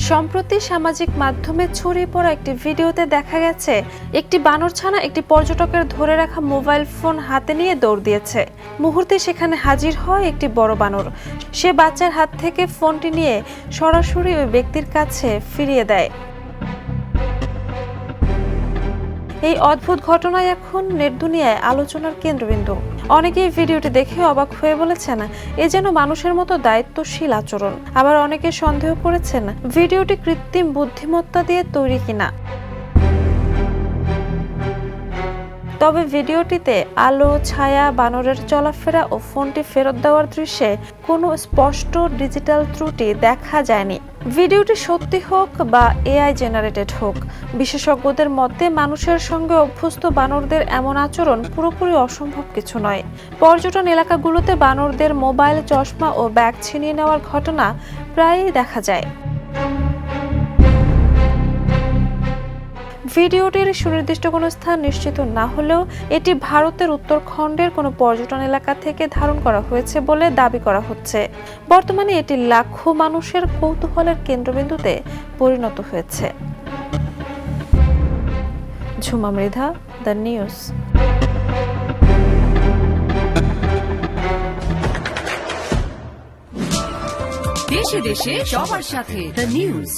সম্প্রতি সামাজিক মাধ্যমে ছড়িয়ে পড়া একটি ভিডিওতে দেখা গেছে একটি বানরছানা একটি পর্যটকের ধরে রাখা মোবাইল ফোন হাতে নিয়ে দৌড় দিয়েছে। মুহূর্তে সেখানে হাজির হয় একটি বড় বানর। সে বাচ্চার হাত থেকে ফোনটি নিয়ে সরাসরি ওই ব্যক্তির কাছে ফিরিয়ে দেয়। এই অদ্ভুত ঘটনায় এখন নেট দুনিয়ায় আলোচনার কেন্দ্রবিন্দু। অনেকেই ভিডিওটি দেখে অবাক হয়ে বলেছেন, এ যেন মানুষের মতো দায়িত্বশীল আচরণ। আবার অনেকে সন্দেহ করেছেন ভিডিওটি কৃত্রিম বুদ্ধিমত্তা দিয়ে তৈরি কিনা। তবে ভিডিওটিতে আলো, ছায়া, বানরের চলাফেরা ও ফোনটি ফেরত দেওয়ার দৃশ্যে কোনো স্পষ্ট ডিজিটাল ত্রুটি দেখা যায়নি। ভিডিওটি সত্যি হোক বা এআই জেনারেটেড হোক, বিশেষজ্ঞদের মতে মানুষের সঙ্গে অভ্যস্ত বানরদের এমন আচরণ পুরোপুরি অসম্ভব কিছু নয়। পর্যটন এলাকাগুলোতে বানরদের মোবাইল, চশমা ও ব্যাগ ছিনিয়ে নেওয়ার ঘটনা প্রায়ই দেখা যায়। ভিডিওটির সুনির্দিষ্ট কোনো স্থান নিশ্চিত না হলেও এটি ভারতের উত্তরাখণ্ডের কোনো পর্যটন এলাকা থেকে ধারণ করা হয়েছে বলে দাবি করা হচ্ছে। বর্তমানে এটি লাখো মানুষের কৌতূহলের কেন্দ্রবিন্দুতে পরিণত হয়েছে। Jhuma Mridha, the news. দেশে দেশে সবার সাথে, দ্য নিউজ।